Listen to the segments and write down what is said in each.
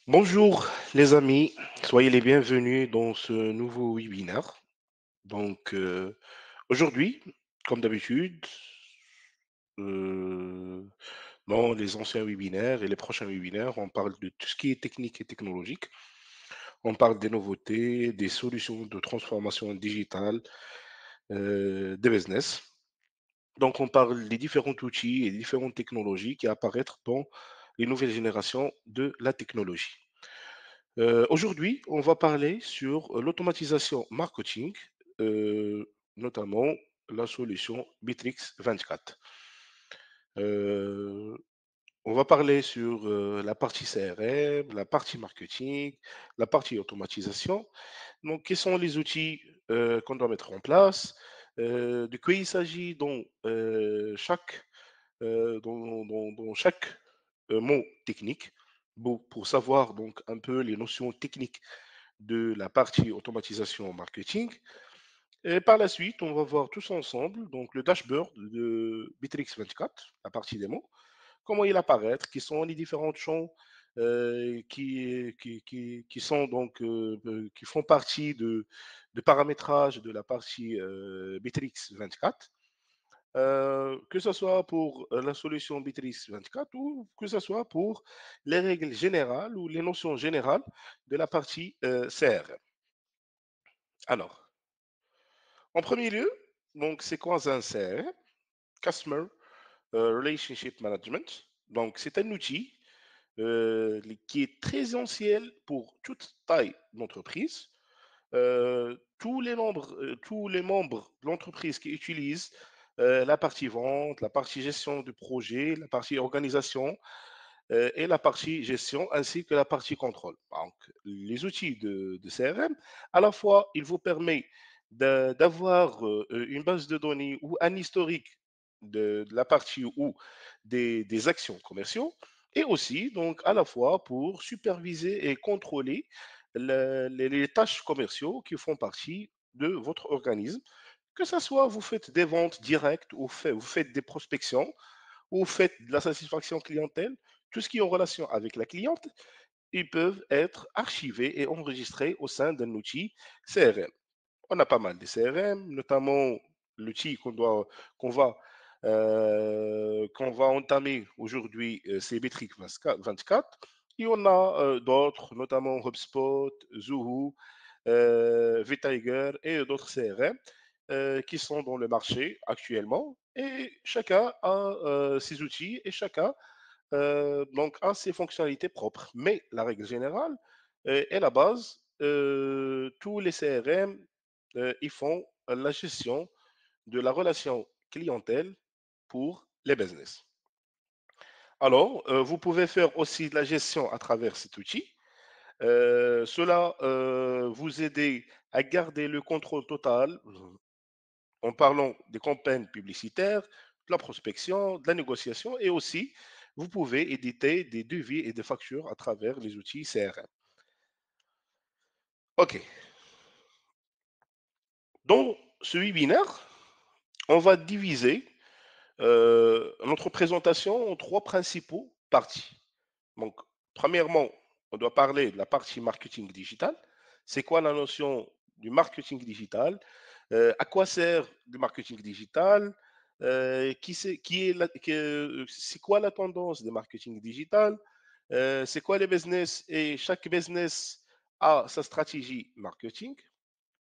Bonjour les amis, soyez les bienvenus dans ce nouveau webinaire. Donc aujourd'hui, comme d'habitude, euh, dans les anciens webinaires et les prochains webinaires, on parle de tout ce qui est technique et technologique. On parle des nouveautés, des solutions de transformation digitale des business. Donc on parle des différents outils et des différentes technologies qui apparaissent dans les nouvelles générations de la technologie. Aujourd'hui, on va parler sur l'automatisation marketing, notamment la solution Bitrix 24. Euh, on va parler sur la partie CRM, la partie marketing, la partie automatisation. Donc, quels sont les outils qu'on doit mettre en place, de quoi il s'agit dans dans chaque mot technique pour savoir donc un peu les notions techniques de la partie automatisation marketing. Et par la suite, on va voir tous ensemble donc le dashboard de Bitrix 24, la partie démo, comment il apparaît, qui sont les différents champs qui sont donc qui font partie de paramétrage de la partie Bitrix 24. Que ce soit pour la solution Bitrix 24 ou que ce soit pour les règles générales ou les notions générales de la partie CRM. Alors, en premier lieu, donc c'est quoi un CRM? Customer Relationship Management. Donc, c'est un outil qui est très essentiel pour toute taille d'entreprise. Tous les membres de l'entreprise qui utilisent la partie vente, la partie gestion du projet, la partie organisation et la partie gestion ainsi que la partie contrôle. Donc, les outils de CRM, à la fois, il vous permet d'avoir une base de données ou un historique de la partie ou des actions commerciaux et aussi, donc, à la fois pour superviser et contrôler les tâches commerciaux qui font partie de votre organisme. Que ce soit vous faites des ventes directes ou vous faites des prospections, ou vous faites de la satisfaction clientèle, tout ce qui est en relation avec la cliente, ils peuvent être archivés et enregistrés au sein d'un outil CRM. On a pas mal de CRM, notamment l'outil qu'on va, qu'on va entamer aujourd'hui, c'est Bitrix 24. Et on a d'autres, notamment HubSpot, Zoho, VTiger et d'autres CRM qui sont dans le marché actuellement. Et chacun a ses outils et chacun donc a ses fonctionnalités propres. Mais la règle générale est la base. Tous les CRM, ils font la gestion de la relation clientèle pour les business. Alors, vous pouvez faire aussi de la gestion à travers cet outil. Cela vous aider à garder le contrôle total en parlant des campagnes publicitaires, de la prospection, de la négociation et aussi, vous pouvez éditer des devis et des factures à travers les outils CRM. OK. Dans ce webinaire, on va diviser notre présentation en trois principaux parties. Donc, premièrement, on doit parler de la partie marketing digital. C'est quoi la notion du marketing digital? À quoi sert le marketing digital? C'est quoi la tendance du marketing digital? C'est quoi les business? Et chaque business a sa stratégie marketing.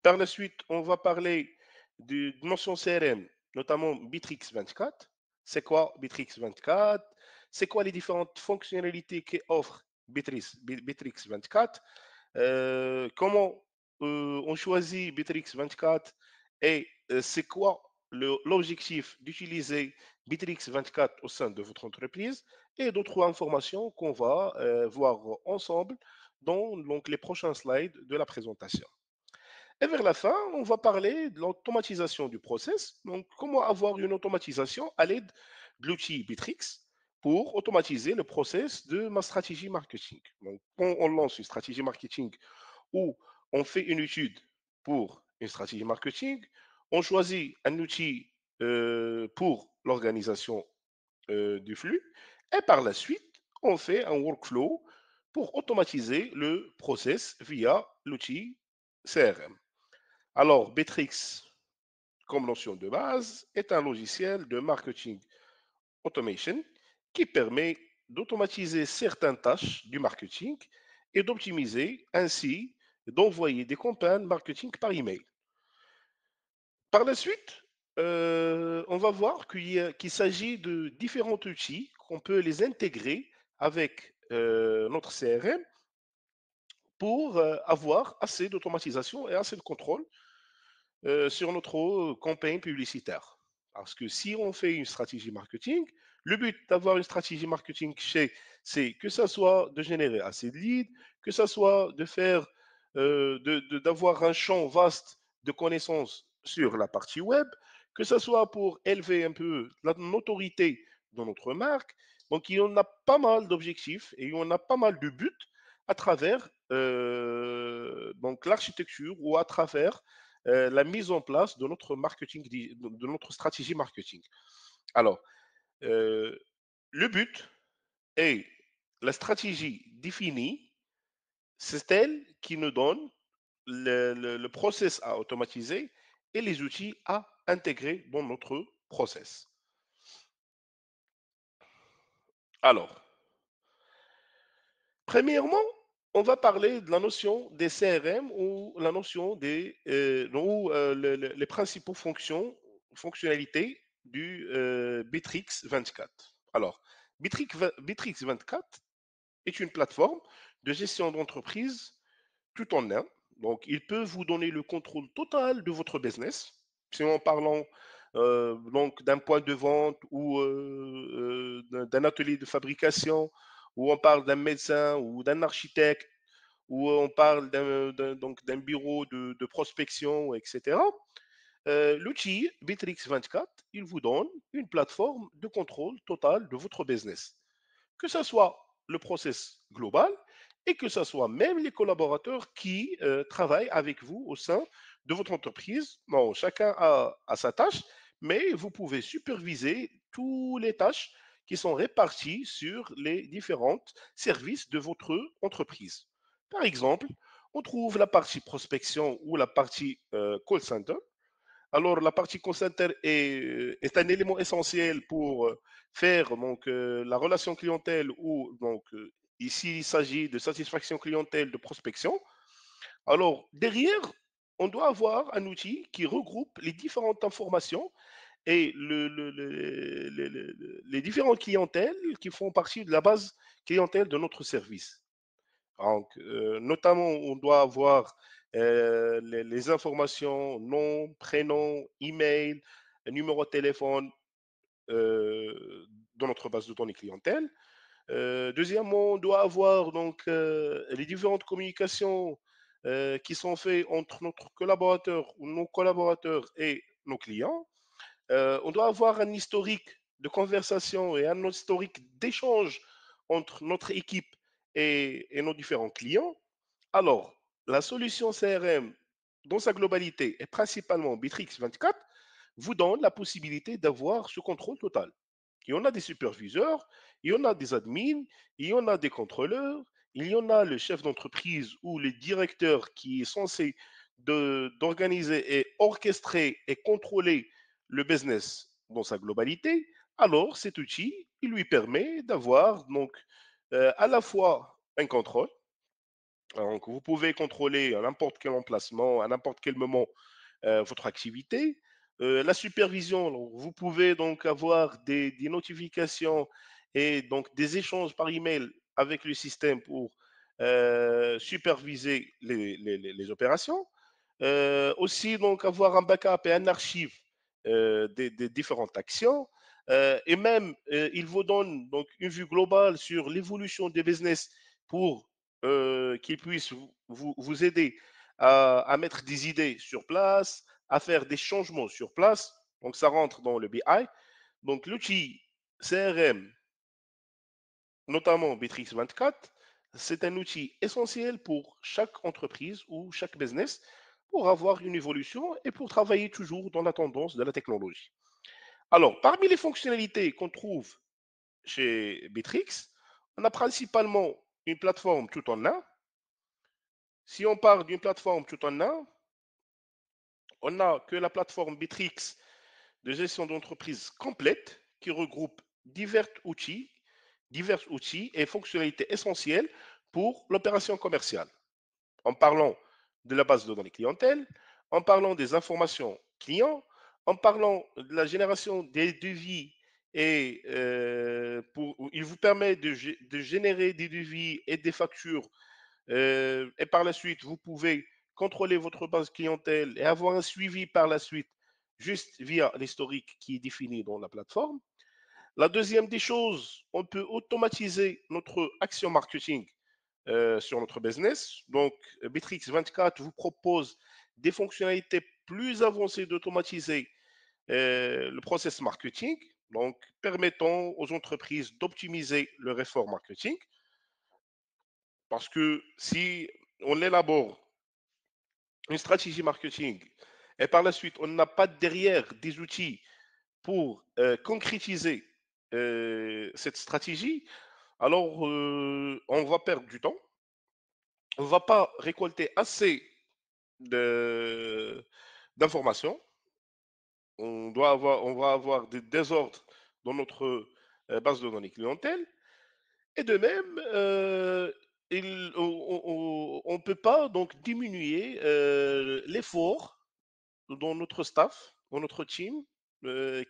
Par la suite, on va parler de notion CRM, notamment Bitrix 24. C'est quoi Bitrix 24? C'est quoi les différentes fonctionnalités qu'offre Bitrix 24? Comment on choisit Bitrix 24 et c'est quoi l'objectif d'utiliser Bitrix 24 au sein de votre entreprise et d'autres informations qu'on va voir ensemble dans donc, les prochains slides de la présentation. Et vers la fin, on va parler de l'automatisation du process. Donc, comment avoir une automatisation à l'aide de l'outil Bitrix pour automatiser le process de ma stratégie marketing. Donc, quand on lance une stratégie marketing ou on fait une étude pour une stratégie marketing, on choisit un outil pour l'organisation du flux et par la suite, on fait un workflow pour automatiser le process via l'outil CRM. Alors, Bitrix, comme notion de base, est un logiciel de marketing automation qui permet d'automatiser certaines tâches du marketing et d'optimiser ainsi d'envoyer des campagnes marketing par email. Par la suite, on va voir qu'il s'agit de différents outils qu'on peut les intégrer avec notre CRM pour avoir assez d'automatisation et assez de contrôle sur notre campagne publicitaire. Parce que si on fait une stratégie marketing, le but d'avoir une stratégie marketing, c'est que ça soit de générer assez de leads, que ça soit de faire, d'avoir un champ vaste de connaissances sur la partie web, que ça soit pour élever un peu la notoriété de notre marque. Donc, il y en a pas mal d'objectifs et il y en a pas mal de buts à travers donc l'architecture ou à travers la mise en place de notre marketing, de notre stratégie marketing. Alors, euh, le but est la stratégie définie, c'est elle qui nous donne le process à automatiser et les outils à intégrer dans notre process. Alors, premièrement, on va parler de la notion des CRM ou la notion les principaux fonctionnalités du Bitrix 24. Alors, Bitrix 24 est une plateforme de gestion d'entreprise tout en un. Donc, il peut vous donner le contrôle total de votre business. Si on parlant donc d'un point de vente ou d'un atelier de fabrication, ou on parle d'un médecin ou d'un architecte, ou on parle donc d'un bureau de prospection, etc. L'outil Bitrix 24, il vous donne une plateforme de contrôle total de votre business, que ce soit le process global et que ce soit même les collaborateurs qui travaillent avec vous au sein de votre entreprise. Bon, chacun a sa tâche, mais vous pouvez superviser toutes les tâches qui sont réparties sur les différents services de votre entreprise. Par exemple, on trouve la partie prospection ou la partie call center. Alors, la partie call center est un élément essentiel pour faire donc, la relation clientèle ou donc ici il s'agit de satisfaction clientèle de prospection. Alors, derrière, on doit avoir un outil qui regroupe les différentes informations et les différentes clientèles qui font partie de la base clientèle de notre service. Donc, notamment, on doit avoir les informations, nom, prénom, email, numéro de téléphone dans notre base de données clientèle. Deuxièmement, on doit avoir donc les différentes communications qui sont faites entre notre collaborateur ou nos collaborateurs et nos clients. On doit avoir un historique de conversation et un historique d'échange entre notre équipe et nos différents clients. Alors, la solution CRM dans sa globalité et principalement Bitrix 24 vous donne la possibilité d'avoir ce contrôle total. Il y en a des superviseurs, il y en a des admins, il y en a des contrôleurs, il y en a le chef d'entreprise ou le directeur qui est censé d'organiser et orchestrer et contrôler le business dans sa globalité. Alors, cet outil, il lui permet d'avoir donc à la fois un contrôle. Donc, vous pouvez contrôler à n'importe quel emplacement, à n'importe quel moment, votre activité. La supervision, donc, vous pouvez donc avoir des notifications et donc des échanges par email avec le système pour superviser les opérations. Aussi, donc, avoir un backup et un archive des différentes actions. Et même, il vous donne donc une vue globale sur l'évolution des business pour qu'il puisse vous aider à mettre des idées sur place, à faire des changements sur place. Donc, ça rentre dans le BI. Donc, l'outil CRM, notamment Bitrix 24, c'est un outil essentiel pour chaque entreprise ou chaque business pour avoir une évolution et pour travailler toujours dans la tendance de la technologie. Alors, parmi les fonctionnalités qu'on trouve chez Bitrix, on a principalement une plateforme tout en un, si on parle d'une plateforme tout en un, on a que la plateforme Bitrix de gestion d'entreprise complète qui regroupe divers outils et fonctionnalités essentielles pour l'opération commerciale. En parlant de la base de données clientèle, en parlant des informations clients, en parlant de la génération des devis et il vous permet de générer des devis et des factures et par la suite, vous pouvez contrôler votre base clientèle et avoir un suivi par la suite juste via l'historique qui est défini dans la plateforme. La deuxième des choses, on peut automatiser notre action marketing sur notre business. Donc, Bitrix 24 vous propose des fonctionnalités plus avancées d'automatiser le process marketing, donc permettant aux entreprises d'optimiser leur effort marketing. Parce que si on élabore une stratégie marketing et par la suite on n'a pas derrière des outils pour concrétiser cette stratégie, alors on va perdre du temps, on ne va pas récolter assez de- d'informations, on va avoir des désordres dans notre base de données clientèle. Et de même, on ne peut pas donc diminuer l'effort dans notre staff, dans notre team,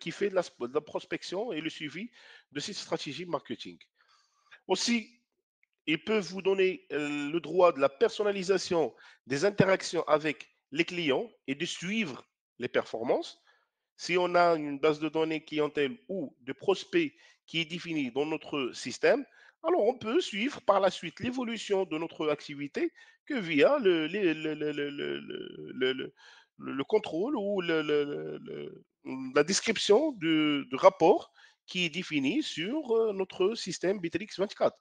qui fait de la prospection et le suivi de ces stratégies marketing. Aussi, ils peuvent vous donner le droit de la personnalisation des interactions avec les clients et de suivre les performances. Si on a une base de données clientèle ou de prospects qui est définie dans notre système, alors on peut suivre par la suite l'évolution de notre activité que via le contrôle ou la description de rapport qui est défini sur notre système Bitrix 24.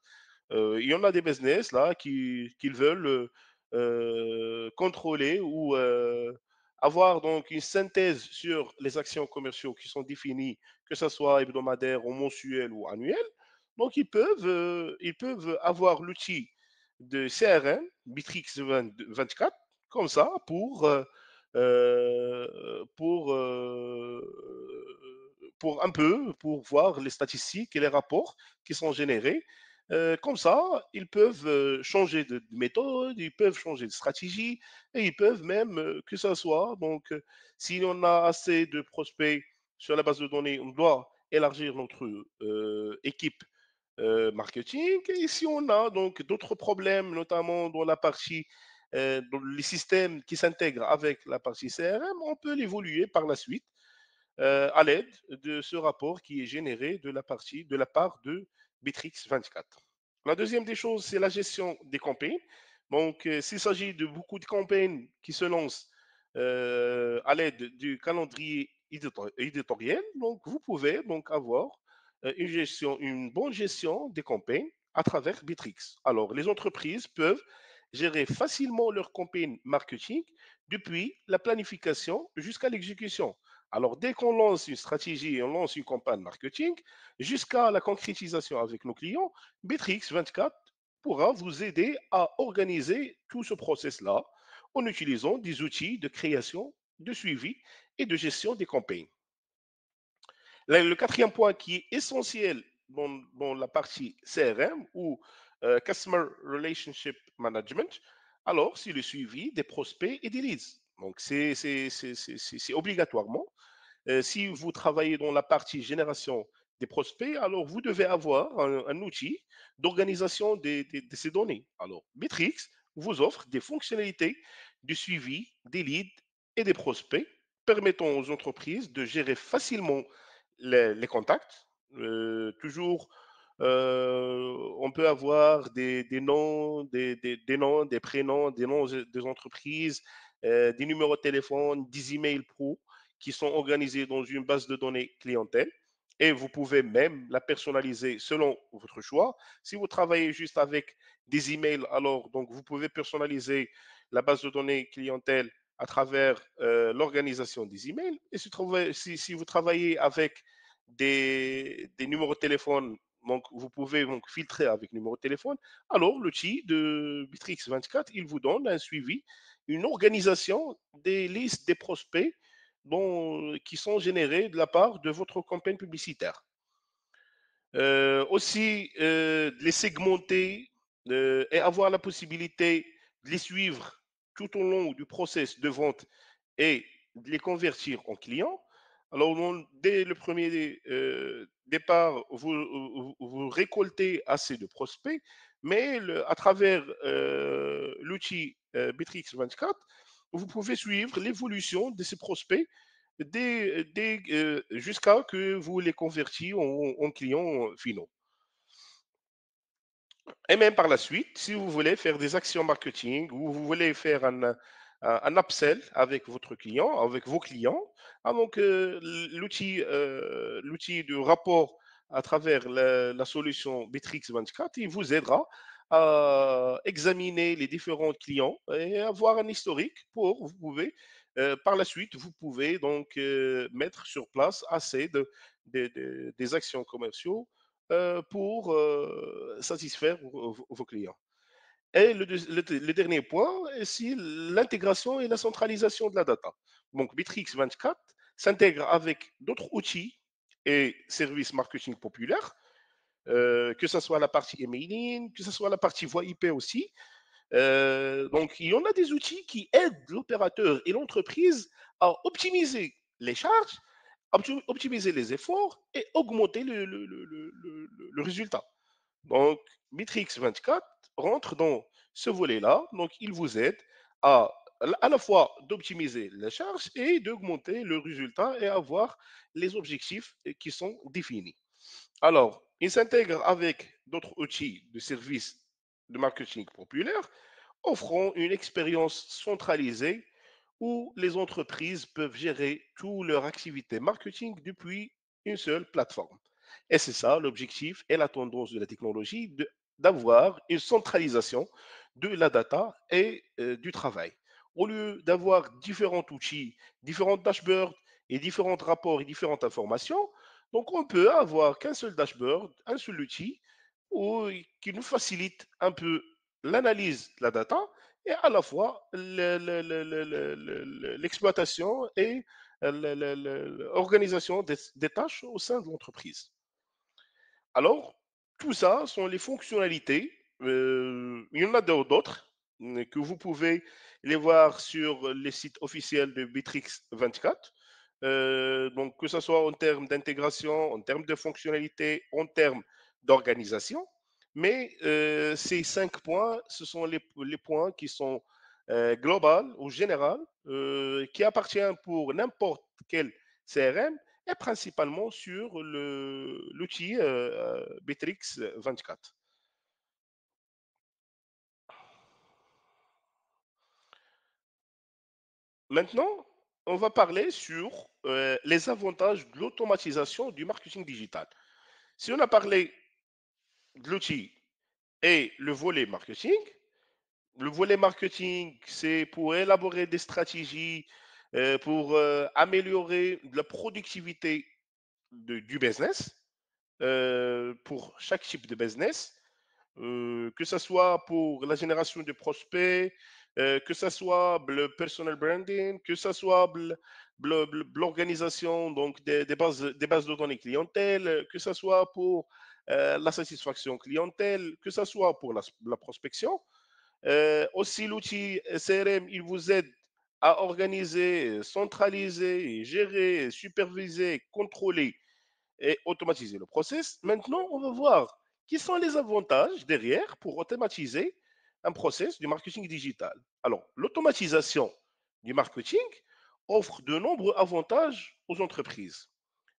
Il y en a des business là qui veulent contrôler ou avoir donc une synthèse sur les actions commerciaux qui sont définies, que ce soit hebdomadaire ou mensuel ou annuel. Donc, ils peuvent avoir l'outil de CRM, Bitrix 24, comme ça, pour un peu, pour voir les statistiques et les rapports qui sont générés. Comme ça, ils peuvent changer de méthode, ils peuvent changer de stratégie et ils peuvent même, que ce soit, donc, si on a assez de prospects sur la base de données, on doit élargir notre équipe marketing. Et si on a donc d'autres problèmes, notamment dans la partie, dans les systèmes qui s'intègrent avec la partie CRM, on peut l'évoluer par la suite à l'aide de ce rapport qui est généré de la part de Bitrix 24. La deuxième des choses, c'est la gestion des campagnes. Donc, s'il s'agit de beaucoup de campagnes qui se lancent à l'aide du calendrier éditorial, donc vous pouvez donc avoir une bonne gestion des campagnes à travers Bitrix. Alors, les entreprises peuvent gérer facilement leur campagne marketing depuis la planification jusqu'à l'exécution. Alors, dès qu'on lance une stratégie, on lance une campagne marketing, jusqu'à la concrétisation avec nos clients, Bitrix 24 pourra vous aider à organiser tout ce process-là en utilisant des outils de création, de suivi et de gestion des campagnes. Le quatrième point qui est essentiel dans la partie CRM ou Customer Relationship Management, alors c'est le suivi des prospects et des leads. Donc, c'est obligatoirement si vous travaillez dans la partie génération des prospects, alors vous devez avoir un outil d'organisation de ces données. Alors, Bitrix vous offre des fonctionnalités de suivi des leads et des prospects permettant aux entreprises de gérer facilement les contacts. Toujours, on peut avoir des noms, des noms, des prénoms, des noms des entreprises, des numéros de téléphone, des emails pro qui sont organisés dans une base de données clientèle. Et vous pouvez même la personnaliser selon votre choix. Si vous travaillez juste avec des emails, alors donc vous pouvez personnaliser la base de données clientèle à travers l'organisation des emails. Et si vous travaillez avec des numéros de téléphone donc vous pouvez donc filtrer avec numéro de téléphone. Alors, l'outil de Bitrix 24, il vous donne un suivi, une organisation des listes des prospects qui sont générés de la part de votre campagne publicitaire. Aussi, de les segmenter et avoir la possibilité de les suivre tout au long du process de vente et de les convertir en clients. Alors, dès le premier départ, vous récoltez assez de prospects, mais à travers l'outil Bitrix 24, vous pouvez suivre l'évolution de ces prospects jusqu'à que vous les convertissiez en clients finaux. Et même par la suite, si vous voulez faire des actions marketing ou vous voulez faire un upsell avec votre client, avec vos clients, donc l'outil de rapport à travers la solution Bitrix 24, il vous aidera à examiner les différents clients et avoir un historique par la suite, vous pouvez donc mettre sur place assez des actions commerciaux pour satisfaire vos clients. Et le dernier point, c'est l'intégration et la centralisation de la data. Donc, Bitrix 24 s'intègre avec d'autres outils et services marketing populaires, que ce soit la partie emailing, que ce soit la partie voix IP aussi. Donc, il y en a des outils qui aident l'opérateur et l'entreprise à optimiser les charges, optimiser les efforts et augmenter le résultat. Donc, Bitrix 24 rentre dans ce volet-là. Donc, il vous aide à la fois d'optimiser les charges et d'augmenter le résultat et avoir les objectifs qui sont définis. Alors, il s'intègre avec d'autres outils de services de marketing populaire, offrant une expérience centralisée où les entreprises peuvent gérer toutes leurs activités marketing depuis une seule plateforme. Et c'est ça l'objectif et la tendance de la technologie, d'avoir une centralisation de la data et du travail. Au lieu d'avoir différents outils, différents dashboards et différents rapports et différentes informations, donc on peut avoir qu'un seul dashboard, un seul outil qui nous facilite un peu l'analyse de la data et à la fois l'exploitation et l'organisation des tâches au sein de l'entreprise. Alors, tout ça sont les fonctionnalités. Il y en a d'autres que vous pouvez les voir sur les sites officiels de Bitrix 24. Donc, que ce soit en termes d'intégration, en termes de fonctionnalité, en termes d'organisation. Mais ces 5 points, ce sont les points qui sont globaux ou généraux, qui appartiennent pour n'importe quel CRM et principalement sur l'outil Bitrix 24. Maintenant, on va parler sur les avantages de l'automatisation du marketing digital. Si on a parlé de l'outil et le volet marketing, c'est pour élaborer des stratégies, pour améliorer la productivité du business, pour chaque type de business. Que ce soit pour la génération de prospects, que ce soit le personal branding, que ce soit l'organisation donc des bases de données clientèle, que ce soit pour la satisfaction clientèle, que ce soit pour la prospection. Aussi, l'outil CRM, il vous aide à organiser, centraliser, gérer, superviser, contrôler et automatiser le process. Maintenant, on va voir quels sont les avantages derrière pour automatiser un process du marketing digital. Alors, l'automatisation du marketing offre de nombreux avantages aux entreprises.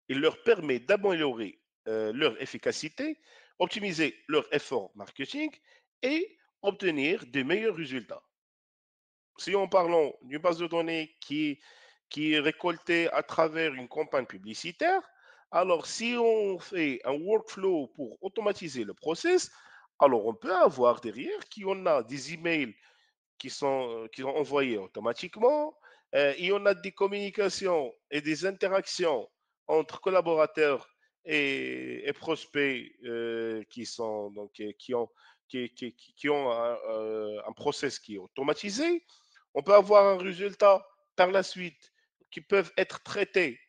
Il leur permet d'améliorer leur efficacité, optimiser leur effort marketing et obtenir de meilleurs résultats. Si on parle d'une base de données qui est récoltée à travers une campagne publicitaire, alors si on fait un workflow pour automatiser le process, alors on peut avoir derrière qu'on a des emails qui sont envoyés automatiquement, il y en a des communications et des interactions entre collaborateurs et prospects qui sont donc qui ont un process qui est automatisé. On peut avoir un résultat par la suite qui peuvent être traités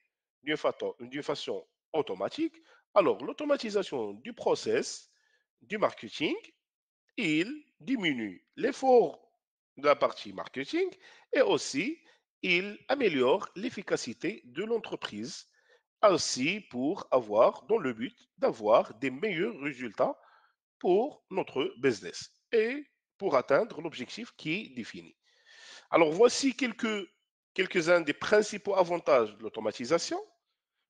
d'une façon automatique. Alors, l'automatisation du process du marketing, il diminue l'effort de la partie marketing et aussi il améliore l'efficacité de l'entreprise, ainsi pour avoir, dans le but d'avoir des meilleurs résultats pour notre business et pour atteindre l'objectif qui est défini. Alors voici quelques-uns des principaux avantages de l'automatisation.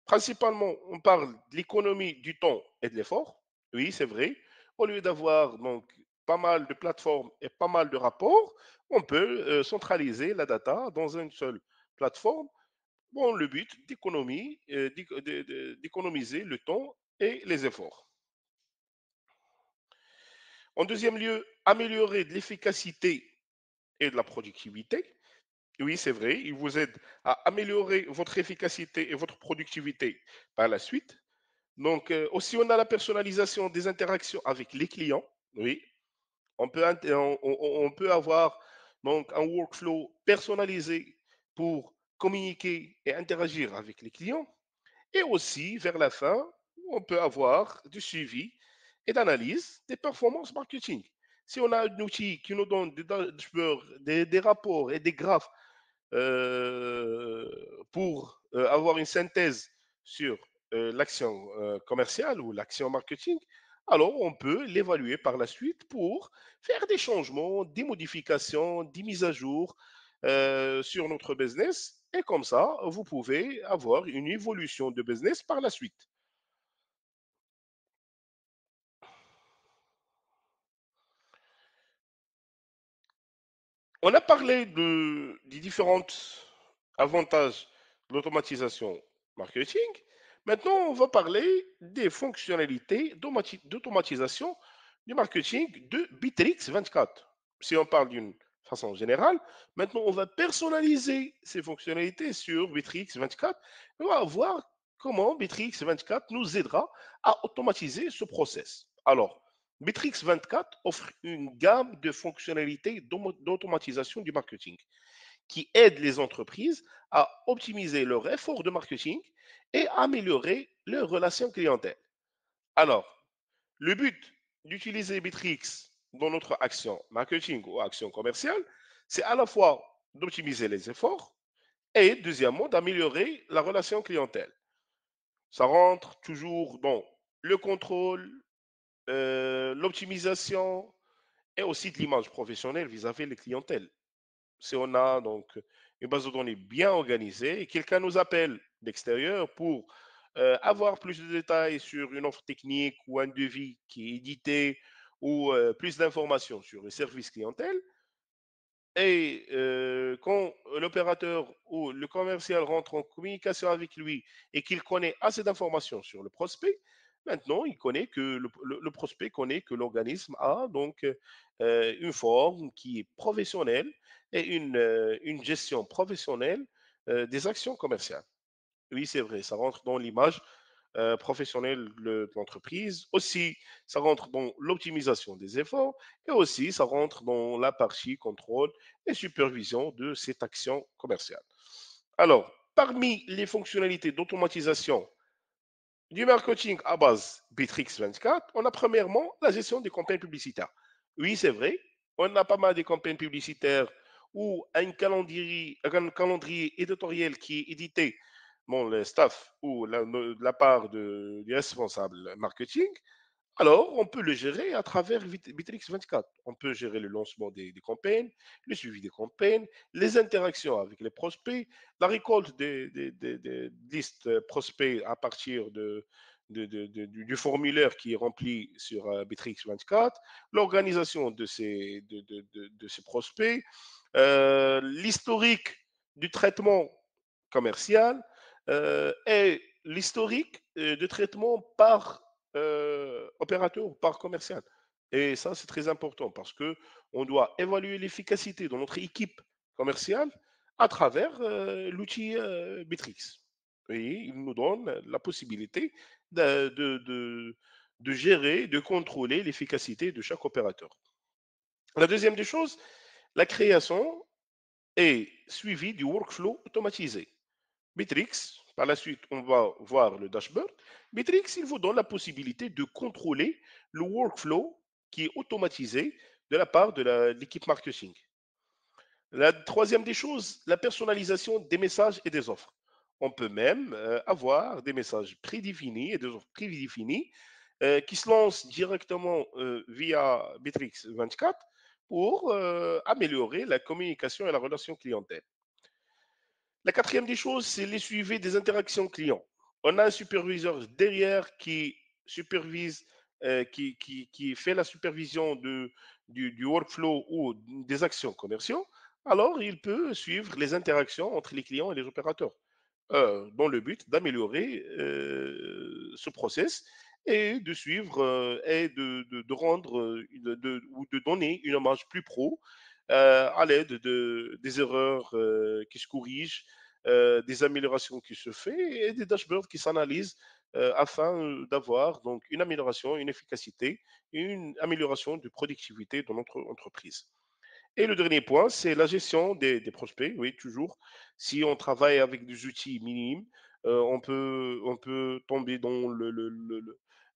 Principalement, on parle de l'économie du temps et de l'effort. Oui, c'est vrai. Au lieu d'avoir donc pas mal de plateformes et pas mal de rapports, on peut centraliser la data dans une seule plateforme dans le but d'économiser le temps et les efforts. En deuxième lieu, améliorer de l'efficacité et de la productivité. Oui, c'est vrai, il vous aide à améliorer votre efficacité et votre productivité par la suite. Donc, aussi, on a la personnalisation des interactions avec les clients. Oui, on peut avoir donc un workflow personnalisé pour communiquer et interagir avec les clients. Et aussi, vers la fin, on peut avoir du suivi et d'analyse des performances marketing. Si on a un outil qui nous donne dashboards, des rapports et des graphes pour avoir une synthèse sur l'action commerciale ou l'action marketing, alors on peut l'évaluer par la suite pour faire des changements, des modifications, des mises à jour sur notre business. Et comme ça, vous pouvez avoir une évolution de business par la suite. On a parlé des différents avantages de l'automatisation marketing. Maintenant, on va parler des fonctionnalités d'automatisation du marketing de Bitrix 24. Si on parle d'une façon générale, maintenant, on va personnaliser ces fonctionnalités sur Bitrix 24. On va voir comment Bitrix 24 nous aidera à automatiser ce process. Alors, Bitrix 24 offre une gamme de fonctionnalités d'automatisation du marketing qui aident les entreprises à optimiser leur effort de marketing et améliorer leurs relations clientèle. Alors, le but d'utiliser Bitrix dans notre action marketing ou action commerciale, c'est à la fois d'optimiser les efforts et deuxièmement d'améliorer la relation clientèle. Ça rentre toujours dans le contrôle, l'optimisation et aussi de l'image professionnelle vis-à-vis des clientèles. Si on a donc une base de données bien organisée et quelqu'un nous appelle d'extérieur pour avoir plus de détails sur une offre technique ou un devis qui est édité ou plus d'informations sur le service clientèle, et quand l'opérateur ou le commercial rentre en communication avec lui et qu'il connaît assez d'informations sur le prospect, maintenant il connaît que le prospect connaît que l'organisme a donc une forme qui est professionnelle et une gestion professionnelle des actions commerciales. Oui, c'est vrai, ça rentre dans l'image professionnelle de l'entreprise. Aussi, ça rentre dans l'optimisation des efforts et aussi, ça rentre dans la partie contrôle et supervision de cette action commerciale. Alors, parmi les fonctionnalités d'automatisation du marketing à base Bitrix 24, on a premièrement la gestion des campagnes publicitaires. Oui, c'est vrai, on a pas mal de campagnes publicitaires ou un calendrier éditorial qui est édité bon, le staff ou la part du responsable marketing, alors on peut le gérer à travers Bitrix 24. On peut gérer le lancement des campagnes, le suivi des campagnes, les interactions avec les prospects, la récolte des listes prospects à partir du formulaire qui est rempli sur Bitrix 24, l'organisation de ces prospects, l'historique du traitement commercial et l'historique de traitement par opérateur ou par commercial. Et ça, c'est très important parce que on doit évaluer l'efficacité de notre équipe commerciale à travers l'outil Bitrix. Et il nous donne la possibilité de gérer, de contrôler l'efficacité de chaque opérateur. La deuxième des choses, la création et suivi du workflow automatisé. Bitrix, par la suite, on va voir le dashboard. Bitrix, il vous donne la possibilité de contrôler le workflow qui est automatisé de la part de l'équipe marketing. La troisième des choses, la personnalisation des messages et des offres. On peut même avoir des messages prédéfinis et des offres prédéfinies qui se lancent directement via Bitrix 24 pour améliorer la communication et la relation clientèle. La quatrième des choses, c'est les suivis des interactions clients. On a un superviseur derrière qui supervise, qui fait la supervision du workflow ou des actions commerciaux. Alors, il peut suivre les interactions entre les clients et les opérateurs dans le but d'améliorer ce process et de suivre et de rendre ou de donner une image plus pro à l'aide des erreurs qui se corrigent, des améliorations qui se font et des dashboards qui s'analysent afin d'avoir donc une amélioration, une efficacité, une amélioration de productivité de notre entreprise. Et le dernier point, c'est la gestion des prospects. Oui, toujours. Si on travaille avec des outils minimes, on peut tomber dans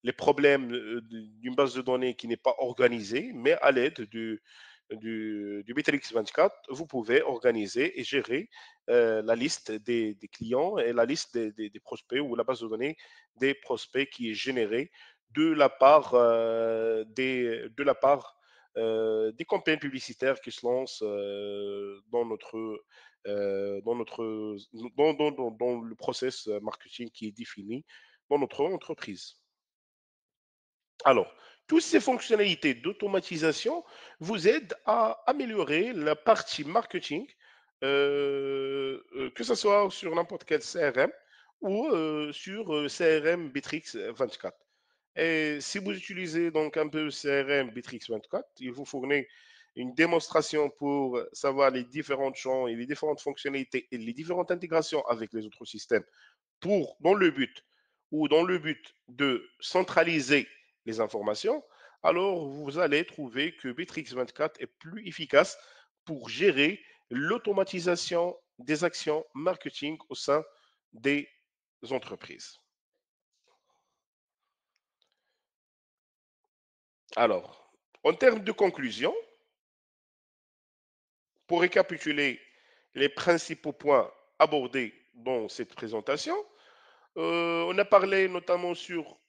les problèmes d'une base de données qui n'est pas organisée, mais à l'aide du Bitrix 24, vous pouvez organiser et gérer la liste des clients et la liste des prospects ou la base de données des prospects qui est générée de la part des campagnes publicitaires qui se lancent dans le process marketing qui est défini dans notre entreprise. Alors, toutes ces fonctionnalités d'automatisation vous aident à améliorer la partie marketing, que ce soit sur n'importe quel CRM ou sur CRM Bitrix 24. Et si vous utilisez donc un peu CRM Bitrix 24, il vous fournit une démonstration pour savoir les différents champs et les différentes fonctionnalités et les différentes intégrations avec les autres systèmes dans le but dans le but de centraliser les informations, alors vous allez trouver que Bitrix 24 est plus efficace pour gérer l'automatisation des actions marketing au sein des entreprises. Alors, en termes de conclusion, pour récapituler les principaux points abordés dans cette présentation, on a parlé notamment sur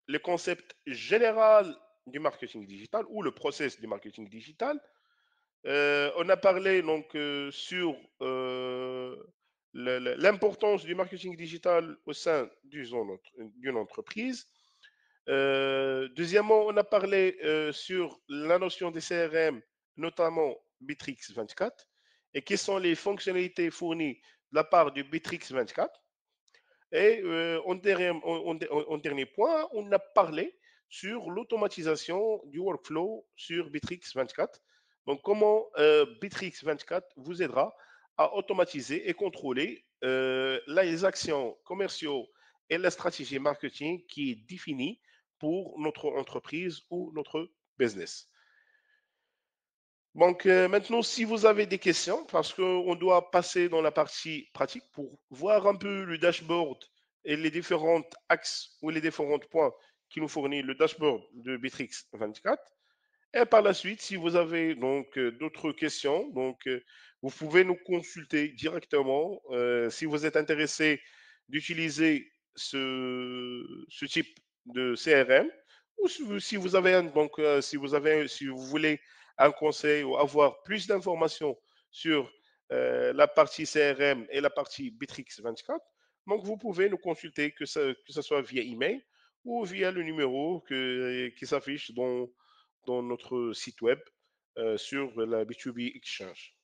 le concept général du marketing digital ou le process du marketing digital. On a parlé donc sur l'importance du marketing digital au sein d'une entreprise. Deuxièmement, on a parlé sur la notion des CRM, notamment Bitrix 24, et quelles sont les fonctionnalités fournies de la part du Bitrix 24. Et en dernier point, on a parlé sur l'automatisation du workflow sur Bitrix 24. Donc, comment Bitrix 24 vous aidera à automatiser et contrôler les actions commerciaux et la stratégie marketing qui est définie pour notre entreprise ou notre business. Donc maintenant, si vous avez des questions, parce qu'on doit passer dans la partie pratique pour voir un peu le dashboard et les différents axes ou les différents points qui nous fournit le dashboard de Bitrix 24. Et par la suite, si vous avez donc d'autres questions, donc vous pouvez nous consulter directement si vous êtes intéressé d'utiliser ce type de CRM ou si vous avez donc si vous voulez un conseil ou avoir plus d'informations sur la partie CRM et la partie Bitrix 24, donc vous pouvez nous consulter que ce soit via email ou via le numéro qui s'affiche dans notre site web sur la B2B Exchange.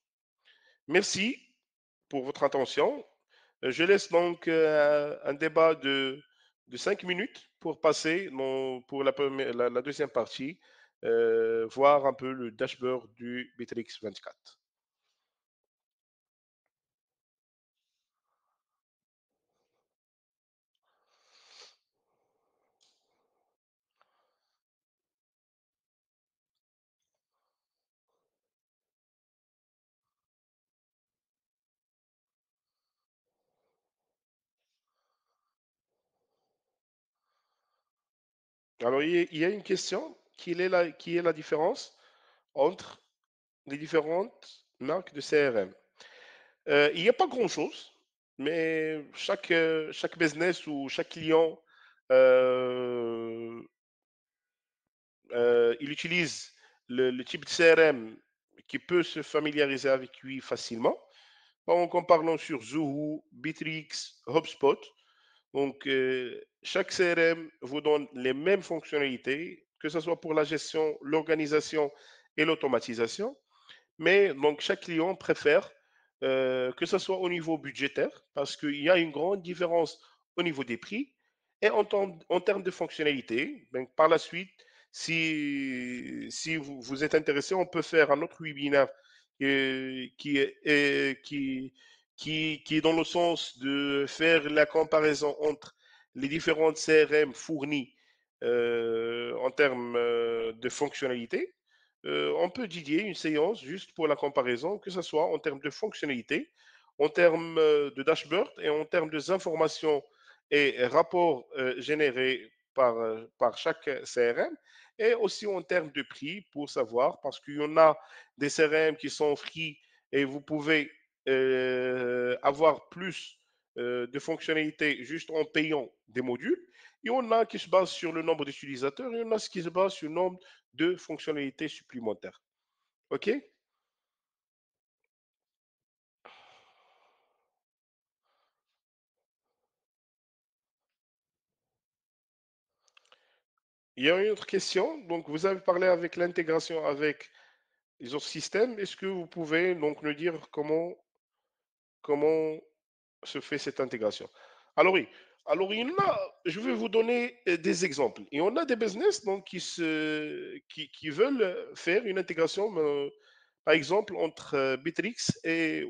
Merci pour votre attention. Je laisse donc un débat de 5 minutes pour passer pour la deuxième partie, voir un peu le dashboard du Bitrix 24. Alors, il y a une question qui est la différence entre les différentes marques de CRM. Il n'y a pas grand-chose, mais chaque business ou chaque client, euh, il utilise le type de CRM qui peut se familiariser avec lui facilement. Donc, en parlant sur Zoho, Bitrix, HubSpot, donc chaque CRM vous donne les mêmes fonctionnalités, que ce soit pour la gestion, l'organisation et l'automatisation. Mais donc, chaque client préfère que ce soit au niveau budgétaire, parce qu'il y a une grande différence au niveau des prix et en termes de fonctionnalité. Donc, par la suite, si vous êtes intéressé, on peut faire un autre webinaire qui est, qui est dans le sens de faire la comparaison entre les différentes CRM fournies en termes de fonctionnalité. On peut dédier une séance juste pour la comparaison, que ce soit en termes de fonctionnalité, en termes de dashboard et en termes des informations et rapports générés par chaque CRM, et aussi en termes de prix pour savoir, parce qu'il y en a des CRM qui sont free et vous pouvez avoir plus de fonctionnalités juste en payant des modules. Il y en a qui se basent sur le nombre d'utilisateurs, il y en a qui se basent sur le nombre de fonctionnalités supplémentaires. OK? Il y a une autre question. Donc, vous avez parlé avec l'intégration avec les autres systèmes. Est-ce que vous pouvez donc nous dire comment se fait cette intégration? Alors oui. Alors, je vais vous donner des exemples. Et on a des business donc, qui veulent faire une intégration, par exemple, entre Bitrix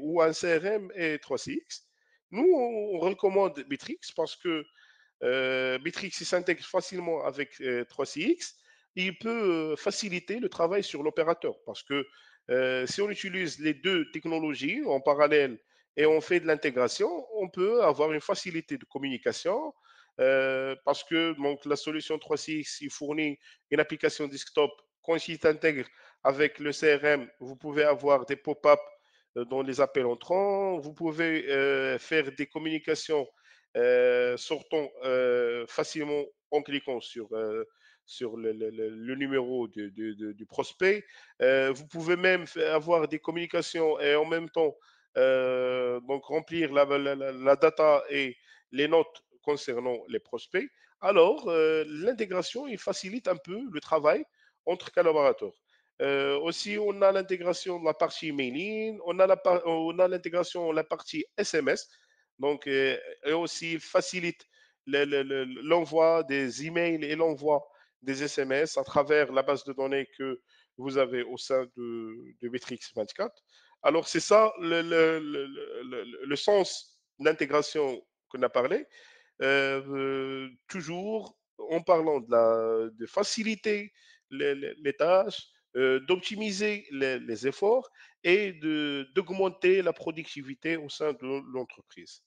ou un CRM et 3CX. Nous, on recommande Bitrix parce que Bitrix s'intègre facilement avec 3CX. Il peut faciliter le travail sur l'opérateur parce que si on utilise les deux technologies en parallèle et on fait de l'intégration, on peut avoir une facilité de communication parce que donc, la solution 3CX il fournit une application desktop. Quand il s'intègre avec le CRM, vous pouvez avoir des pop-up dans les appels entrants, vous pouvez faire des communications sortant facilement en cliquant sur le numéro du prospect. Vous pouvez même avoir des communications et en même temps donc remplir la data et les notes concernant les prospects. Alors, l'intégration, il facilite un peu le travail entre collaborateurs. Aussi, on a l'intégration de la partie mailing, on a l'intégration de la partie SMS. Donc, et aussi facilite l'envoi des emails et l'envoi des SMS à travers la base de données que vous avez au sein de Matrix 24. Alors, c'est ça le sens d'intégration qu'on a parlé. Toujours en parlant de faciliter les tâches, d'optimiser les efforts et d'augmenter la productivité au sein de l'entreprise.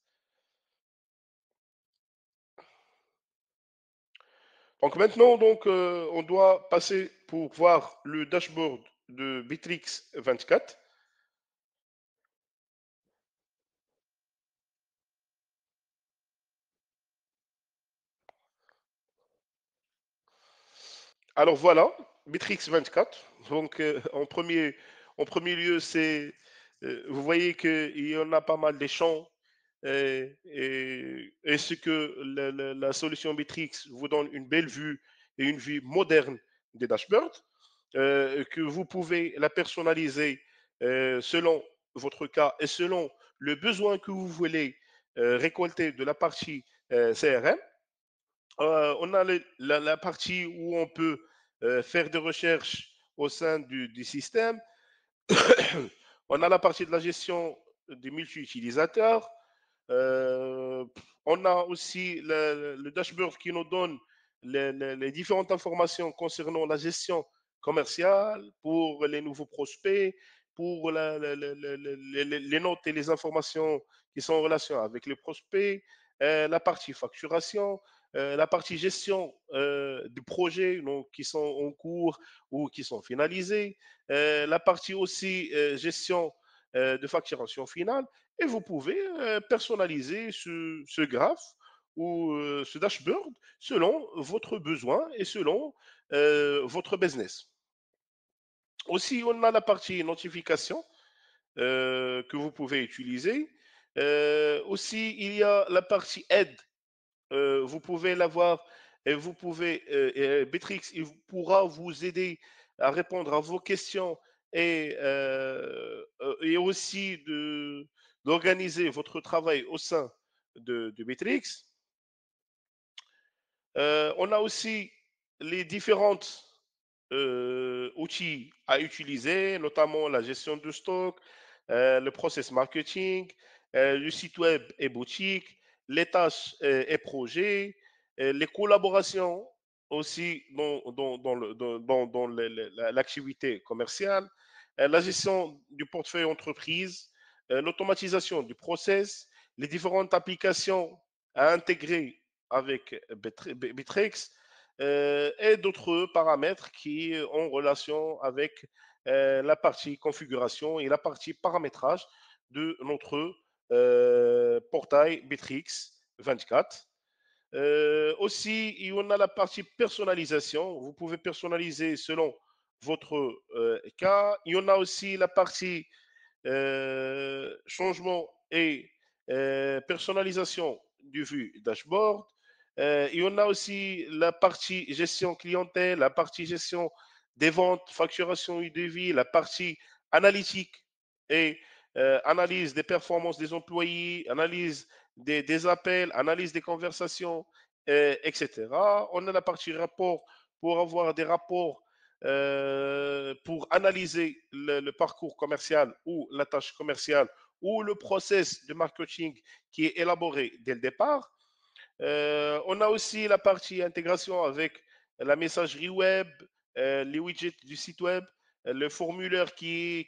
Donc maintenant, donc, on doit passer pour voir le dashboard de Bitrix 24. Alors voilà, Bitrix 24. Donc en premier lieu, vous voyez qu'il y en a pas mal des champs et ce que la solution Bitrix vous donne une belle vue et une vue moderne des dashboards, que vous pouvez la personnaliser selon votre cas et selon le besoin que vous voulez récolter de la partie CRM. On a la partie où on peut faire des recherches au sein du système. On a la partie de la gestion des multi-utilisateurs. Euh, on a aussi le dashboard qui nous donne les différentes informations concernant la gestion commerciale pour les nouveaux prospects, pour les notes et les informations qui sont en relation avec les prospects, la partie facturation, la partie gestion de projets donc, qui sont en cours ou qui sont finalisés, la partie aussi gestion de facturation finale, et vous pouvez personnaliser ce graphe ou ce dashboard selon votre besoin et selon votre business. Aussi, on a la partie notification que vous pouvez utiliser. Aussi, il y a la partie aide. Vous pouvez l'avoir et vous pouvez, Bitrix, il pourra vous aider à répondre à vos questions et aussi d'organiser votre travail au sein de Bitrix. On a aussi les différentes outils à utiliser, notamment la gestion de stock, le process marketing, le site web et boutique, les tâches et projets, les collaborations aussi dans l'activité commerciale, la gestion du portefeuille entreprise, l'automatisation du process, les différentes applications à intégrer avec Bittrex et d'autres paramètres qui ont en relation avec la partie configuration et la partie paramétrage de notre portail Bittrex 24. Aussi, il y en a la partie personnalisation. Vous pouvez personnaliser selon votre cas. Il y en a aussi la partie changement et personnalisation du vue dashboard. Il y en a aussi la partie gestion clientèle, la partie gestion des ventes, facturation et devis, la partie analytique et analyse des performances des employés, analyse des appels, analyse des conversations, etc. On a la partie rapport pour avoir des rapports pour analyser le parcours commercial ou la tâche commerciale ou le process de marketing qui est élaboré dès le départ. On a aussi la partie intégration avec la messagerie web, les widgets du site web, le formulaire qui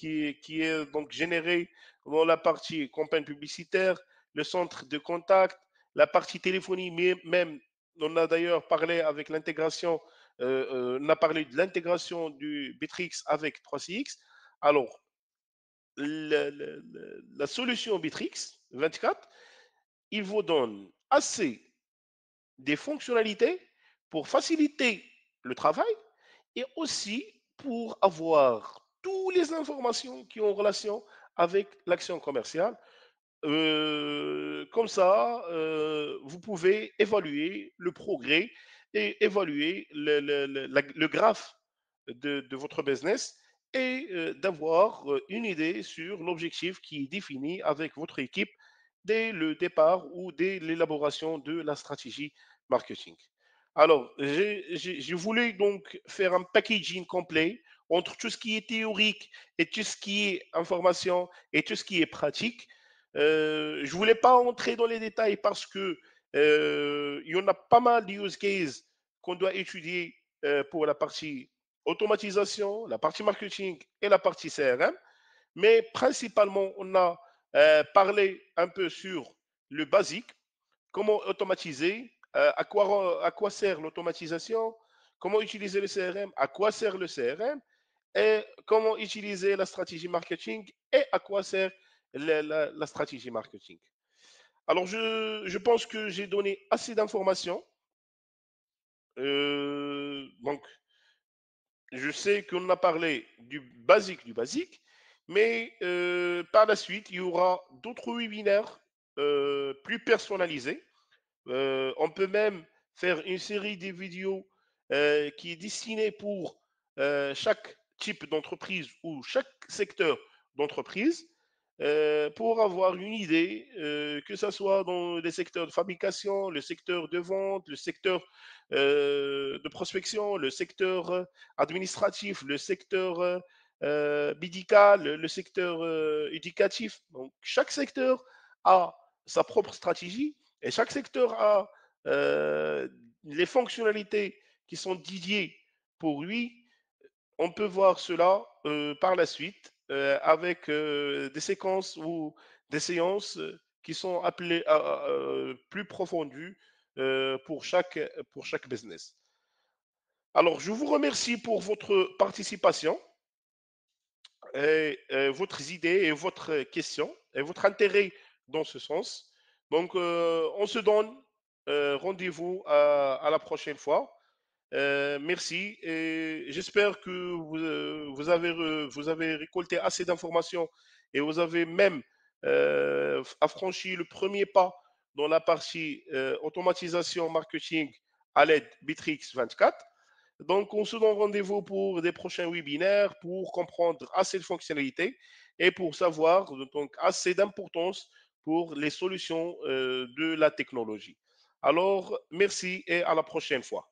est donc généré dans la partie campagne publicitaire, le centre de contact, la partie téléphonie, mais même on a d'ailleurs parlé avec l'intégration, on a parlé de l'intégration du Bitrix avec 3CX. Alors, la solution Bitrix 24, il vous donne assez des fonctionnalités pour faciliter le travail et aussi pour avoir toutes les informations qui ont relation avec l'action commerciale. Comme ça, vous pouvez évaluer le progrès et évaluer le graphe de votre business et d'avoir une idée sur l'objectif qui est défini avec votre équipe dès le départ ou dès l'élaboration de la stratégie marketing. Alors, j'ai voulu donc faire un packaging complet entre tout ce qui est théorique et tout ce qui est information et tout ce qui est pratique. Je ne voulais pas entrer dans les détails parce que il y en a pas mal de use cases qu'on doit étudier pour la partie automatisation, la partie marketing et la partie CRM. Mais principalement, on a parlé un peu sur le basique, comment automatiser, à quoi sert l'automatisation, comment utiliser le CRM, à quoi sert le CRM, et comment utiliser la stratégie marketing et à quoi sert la stratégie marketing. Alors, je pense que j'ai donné assez d'informations. Donc, je sais qu'on a parlé du basique, mais par la suite, il y aura d'autres webinaires plus personnalisés. On peut même faire une série de vidéos qui est destinée pour chaque type d'entreprise ou chaque secteur d'entreprise pour avoir une idée, que ce soit dans les secteurs de fabrication, le secteur de vente, le secteur de prospection, le secteur administratif, le secteur médical, le secteur éducatif. Donc, chaque secteur a sa propre stratégie et chaque secteur a les fonctionnalités qui sont dédiées pour lui. On peut voir cela par la suite avec des séquences ou des séances qui sont appelées plus profondues pour chaque business. Alors, je vous remercie pour votre participation et votre idée et votre question et votre intérêt dans ce sens. Donc, on se donne rendez-vous à la prochaine fois. Merci et j'espère que vous avez récolté assez d'informations et vous avez même affranchi le premier pas dans la partie automatisation marketing à l'aide Bitrix 24. Donc, on se donne rendez-vous pour des prochains webinaires pour comprendre assez de fonctionnalités et pour savoir donc assez d'importance pour les solutions de la technologie. Alors, merci et à la prochaine fois.